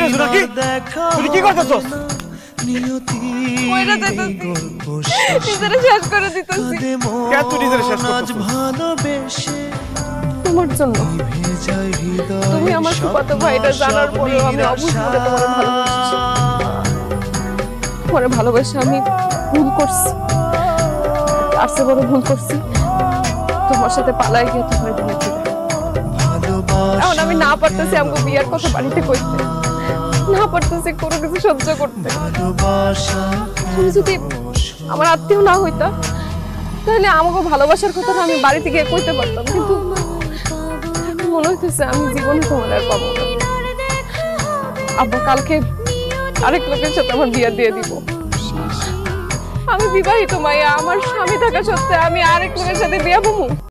গেছো নাকি? তুই কি করতেছস? মইরা যাইতাছি, নিজেরে শেষ করে দিতেছি। কে তুই নিজেরে শেষ করতেছস? তোমার জন্য। তুমি আমার ফুফাতো ভাইটা জানার পরেও আমি অবুঝ করে তোমার ভালোবাসছি। তোমার ভালোবাসা আমি ভুল করছি, তার চেয়ে বড় ভুল করছি তোমার সাথে পালাই গিয়ে তোমার বিয়ে দিতে। এখন আমি না পারতেছি আমাকে বিয়ার কথা বাড়িতে কইতে, না পারতেছি কোনো কিছু সহ্য করতে। তুমি যদি আমার আত্মীয় না হইতা তাহলে আমাকে ভালোবাসার কথাটা আমি বাড়িতে গিয়ে কইতে পারতাম, কিন্তু মনে হইতেছে আমি জীবনে তোমার আর পাবো না। আব্বা কালকে আরেক লোকের সাথে আমার বিয়ে দিয়ে দিব। আমি বিবাহিত মাইয়া, আমার স্বামী থাকা সত্ত্বেও আমি আরেক লোকের সাথে বিয়ে হবো।